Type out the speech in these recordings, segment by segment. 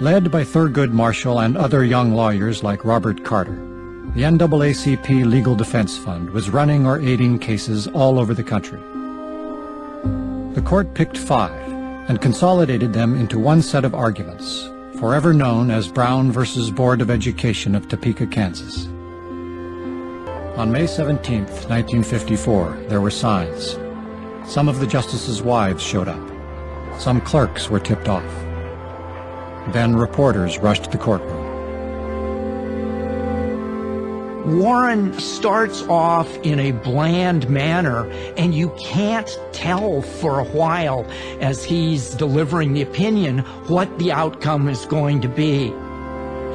Led by Thurgood Marshall and other young lawyers like Robert Carter, the NAACP Legal Defense Fund was running or aiding cases all over the country. The court picked 5 and consolidated them into one set of arguments, forever known as Brown versus Board of Education of Topeka, Kansas. On May 17, 1954, there were signs. Some of the justices' wives showed up. Some clerks were tipped off. Then reporters rushed the courtroom. Warren starts off in a bland manner, and you can't tell for a while as he's delivering the opinion what the outcome is going to be.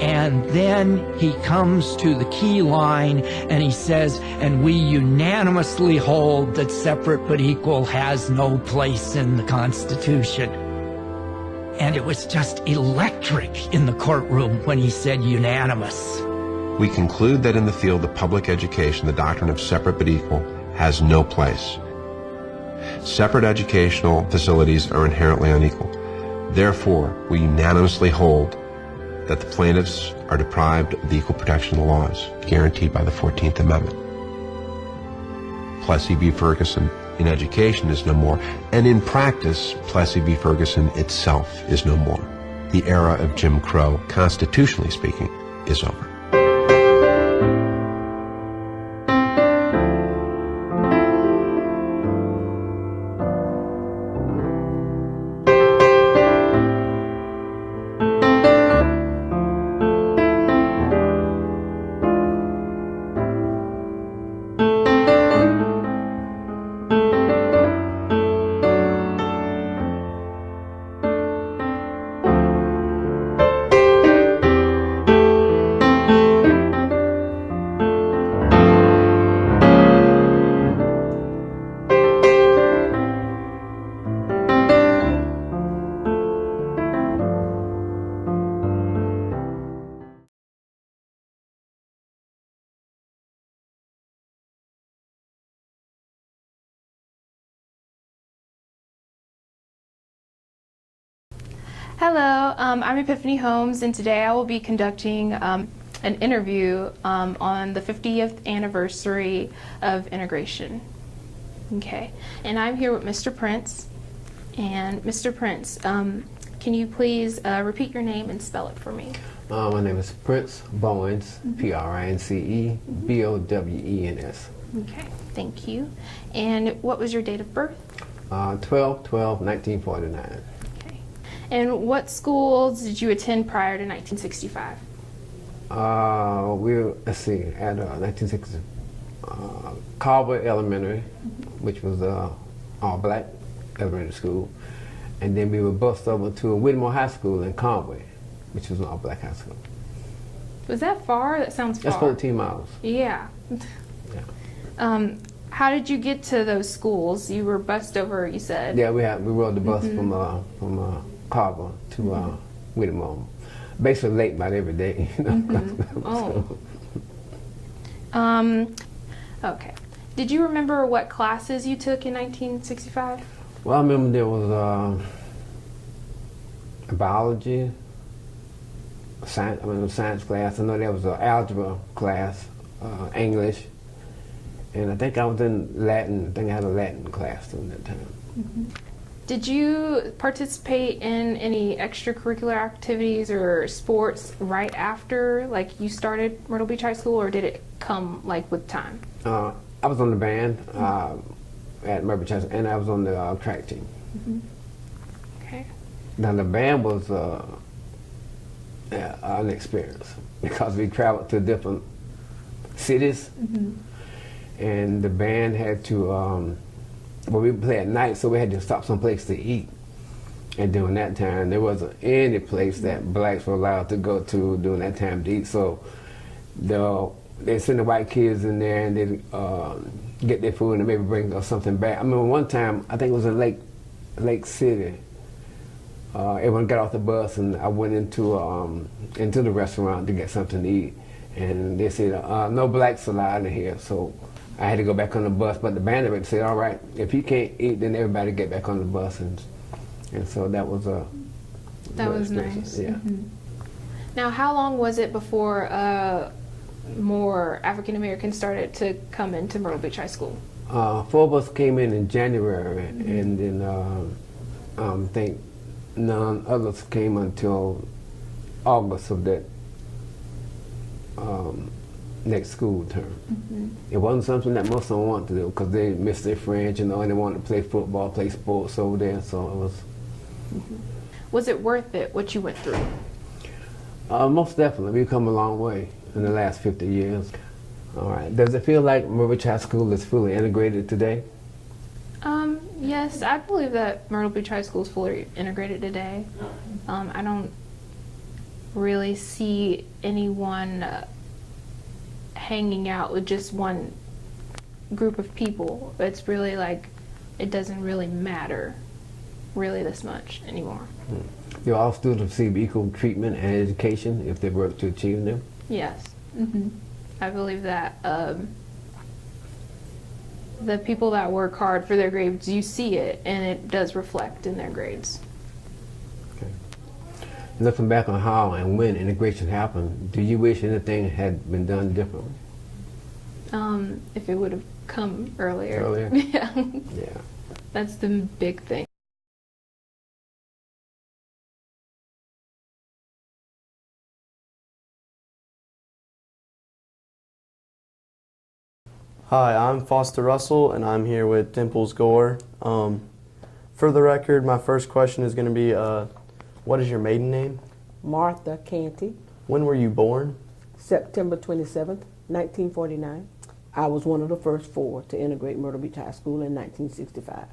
And then he comes to the key line and he says, "And we unanimously hold that separate but equal has no place in the Constitution." And it was just electric in the courtroom when he said unanimous. We conclude that in the field of public education, the doctrine of separate but equal has no place. Separate educational facilities are inherently unequal. Therefore, we unanimously hold that the plaintiffs are deprived of the equal protection of the laws guaranteed by the 14th Amendment. Plessy v. Ferguson in education is no more, and in practice, Plessy v. Ferguson itself is no more. The era of Jim Crow, constitutionally speaking, is over. Hello, I'm Epiphany Holmes, and today I will be conducting an interview on the 50th anniversary of integration. Okay, and I'm here with Mr. Prince. And Mr. Prince, can you please repeat your name and spell it for me? My name is Prince Bowens, Prince Bowens. Okay, thank you. And what was your date of birth? 12/12/1949. And what schools did you attend prior to 1965? Let's see, at 1960, Carver Elementary, which was all black elementary school. And then we were bused over to Whittemore High School in Conway, which was an all black high school. Was that far? That sounds far. That's 14 miles. Yeah. Yeah. How did you get to those schools? You were bused over, you said. Yeah, we rode the bus from Carver to Whittemore. Basically late about every day. Okay. Did you remember what classes you took in 1965? Well, I remember there was biology, science class. I know there was an algebra class, English, and I think I was in Latin. I think I had a Latin class during that time. Did you participate in any extracurricular activities or sports right after, like, you started Myrtle Beach High School, or did it come, like, with time? I was on the band at Myrtle Beach High School, and I was on the track team. Okay. Now, the band was an experience because we traveled to different cities, and the band had to well, we play at night, so we had to stop someplace to eat. And during that time, there wasn't any place that blacks were allowed to go to during that time to eat. So they send the white kids in there and they get their food and maybe bring something back. I remember one time, I think it was in Lake City. Everyone got off the bus and I went into the restaurant to get something to eat. And they said, no blacks allowed in here. So I had to go back on the bus, but the band director said, all right, if you can't eat, then everybody get back on the bus. And so that was a That was nice. Yeah. Now, how long was it before more African Americans started to come into Myrtle Beach High School? 4 of us came in January, and then I think none others came until August of that next school term. It wasn't something that most of them wanted to do because they missed their friends, and they wanted to play football, play sports over there. So it was. Was it worth it, what you went through? Most definitely, we've come a long way in the last 50 years. All right. Does it feel like Myrtle Beach High School is fully integrated today? Yes, I believe that Myrtle Beach High School is fully integrated today. I don't really see anyone hanging out with just one group of people. It's really like, it doesn't really matter really this much anymore. Do all students receive equal treatment and education if they work to achieve them? Yes. I believe that the people that work hard for their grades, you see it, and it does reflect in their grades. Okay. Looking back on how and when integration happened, do you wish anything had been done differently? If it would have come earlier. Earlier? Yeah. Yeah. That's the big thing. Hi, I'm Foster Russell, and I'm here with Dimples Gore. For the record, my first question is going to be, what is your maiden name? Martha Canty, When were you born? September 27th, 1949. I was one of the first 4 to integrate Myrtle Beach High School in 1965.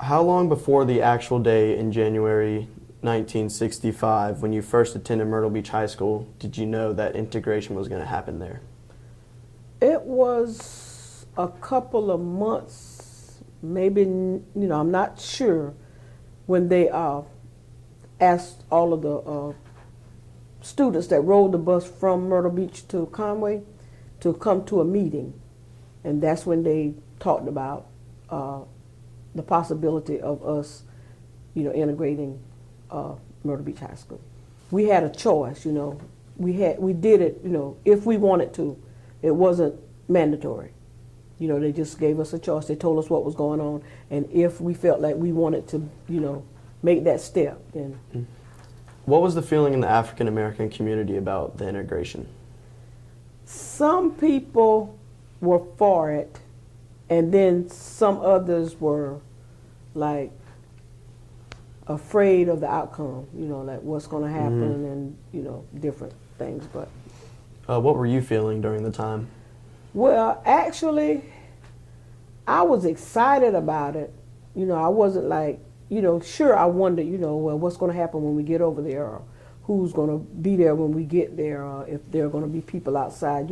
How long before the actual day in January 1965, when you first attended Myrtle Beach High School, did you know that integration was going to happen there? It was a couple of months, maybe, I'm not sure, when they asked all of the students that rode the bus from Myrtle Beach to Conway to come to a meeting. And that's when they talked about the possibility of us, integrating Myrtle Beach High School. We had a choice, we did it, if we wanted to. It wasn't mandatory. They just gave us a choice. They told us what was going on, and if we felt like we wanted to, make that step, then. What was the feeling in the African American community about the integration? Some people were for it, and then some others were like afraid of the outcome, like what's going to happen and, different things. But What were you feeling during the time? well, actually, I was excited about it. I wasn't like, sure, I wondered, well, what's going to happen when we get over there, or who's going to be there when we get there, or if there are going to be people outside,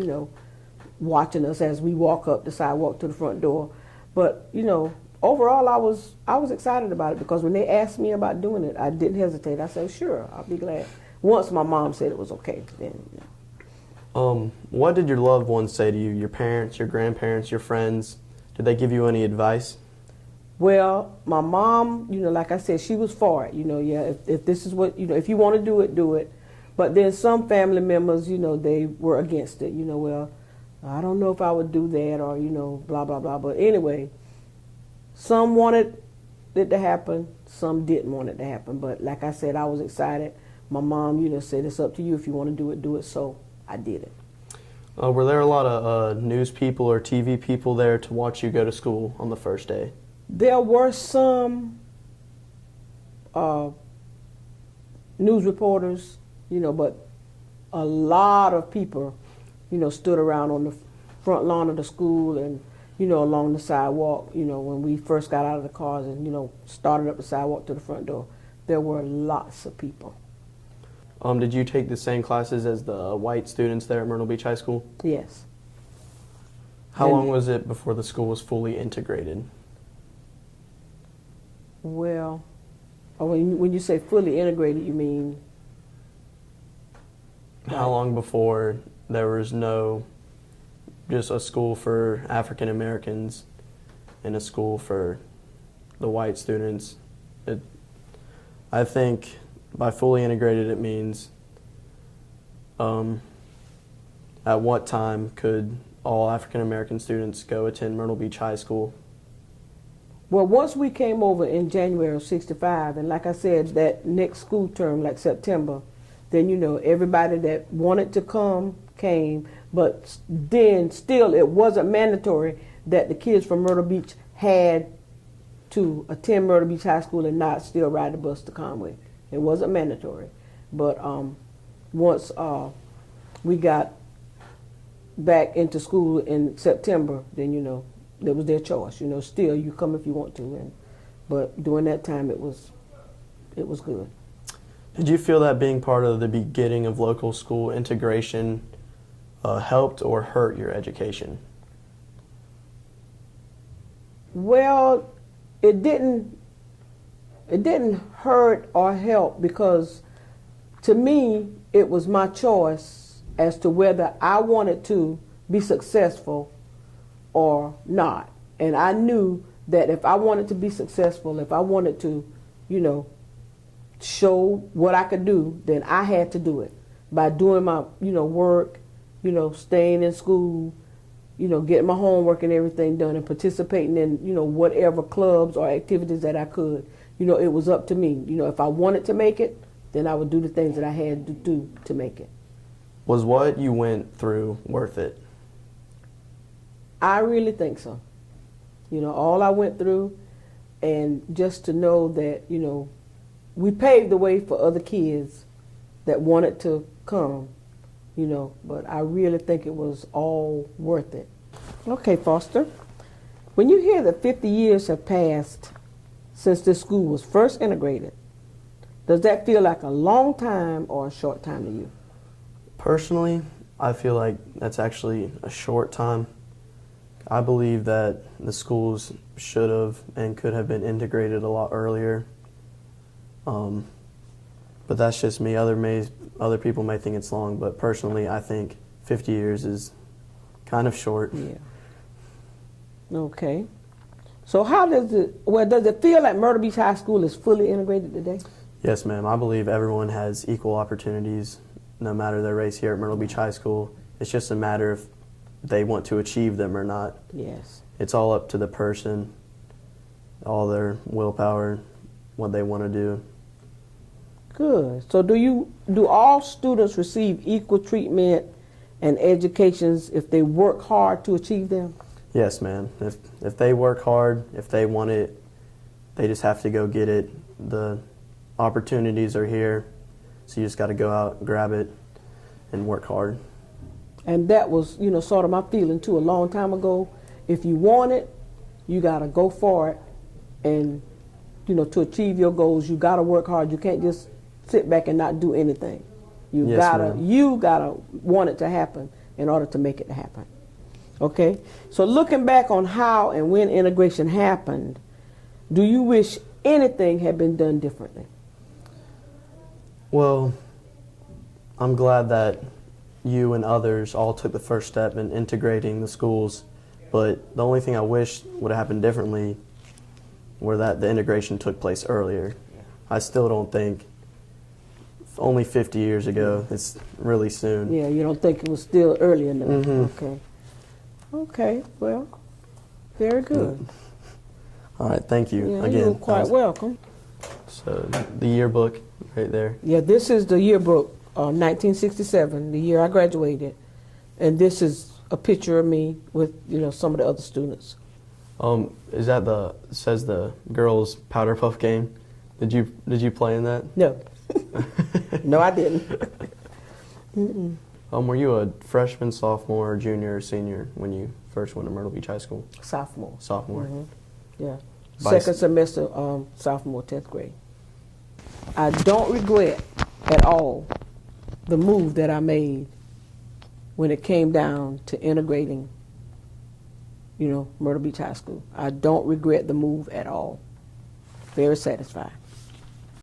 watching us as we walk up the sidewalk to the front door. But, overall, I was excited about it, because when they asked me about doing it, I didn't hesitate. I said, sure, I'll be glad. Once my mom said it was okay, then. What did your loved ones say to you? Your parents, your grandparents, your friends? Did they give you any advice? Well, my mom, like I said, she was for it. Yeah, if this is what, if you want to do it, do it. But then some family members, they were against it. Well, I don't know if I would do that, or, blah, blah, blah. But anyway, some wanted it to happen, some didn't want it to happen. But like I said, I was excited. My mom, said, it's up to you. If you want to do it. So I did it. Were there a lot of news people or TV people there to watch you go to school on the first day? There were some news reporters, but a lot of people, stood around on the front lawn of the school and, along the sidewalk, when we first got out of the cars and, started up the sidewalk to the front door. There were lots of people. Did you take the same classes as the white students there at Myrtle Beach High School? Yes. How long was it before the school was fully integrated? Well, when you say fully integrated, you mean? How long before there was just a school for African Americans and a school for the white students? I think by fully integrated, it means At what time could all African American students go attend Myrtle Beach High School? Well, once we came over in January of '65, and like I said, that next school term, like September, then, you know, everybody that wanted to come came, but then still it wasn't mandatory that the kids from Myrtle Beach had to attend Myrtle Beach High School and not still ride the bus to Conway. It wasn't mandatory. But once we got back into school in September, then, you know, that was their choice. You know, still you come if you want to, but during that time it was good. Did you feel that being part of the beginning of local school integration helped or hurt your education? Well, it didn't hurt or help, because to me it was my choice as to whether I wanted to be successful or not. And I knew that if I wanted to be successful, if I wanted to, you know, show what I could do, then I had to do it by doing my, you know, work, you know, staying in school, you know, getting my homework and everything done, and participating in, you know, whatever clubs or activities that I could. You know, it was up to me. You know, if I wanted to make it, then I would do the things that I had to do to make it. Was what you went through worth it? I really think so. You know, all I went through, and just to know that, you know, we paved the way for other kids that wanted to come, you know, but I really think it was all worth it. Okay, Foster, when you hear that 50 years have passed since this school was first integrated, does that feel like a long time or a short time to you? Personally, I feel like that's actually a short time. I believe that the schools should have and could have been integrated a lot earlier. But that's just me. Other people may think it's long, but personally, I think 50 years is kind of short. Yeah. Okay. So how does it feel like Myrtle Beach High School is fully integrated today? Yes, ma'am. I believe everyone has equal opportunities, no matter their race here at Myrtle Beach High School. It's just a matter of they want to achieve them or not. Yes. It's all up to the person, all their willpower, what they want to do. Good. So do all students receive equal treatment and educations if they work hard to achieve them? Yes, ma'am. If they work hard, if they want it, they just have to go get it. The opportunities are here, so you just got to go out, grab it, and work hard. And that was, you know, sort of my feeling too a long time ago. If you want it, you got to go for it, and, you know, to achieve your goals, you got to work hard. You can't just sit back and not do anything. You gotta want it to happen in order to make it happen. Okay? So looking back on how and when integration happened, do you wish anything had been done differently? Well, I'm glad that you and others all took the first step in integrating the schools, but the only thing I wish would have happened differently were that the integration took place earlier. I still don't think only 50 years ago. It's really soon. Yeah, you don't think it was still early enough? Mm-hmm. Okay. Okay, well, very good. All right, thank you Yeah, again. you're quite welcome. So the yearbook right there. Yeah, this is the yearbook, 1967, the year I graduated. And this is a picture of me with, you know, some of the other students. Is that says the girls' powder puff game? Did you play in that? No. No, I didn't. Mm-mm. Were you a freshman, sophomore, junior, or senior when you first went to Myrtle Beach High School? Sophomore. Sophomore. Mm-hmm. Yeah. Vice- Second semester, sophomore, 10th grade. I don't regret at all the move that I made when it came down to integrating, you know, Myrtle Beach High School. I don't regret the move at all. Very satisfied.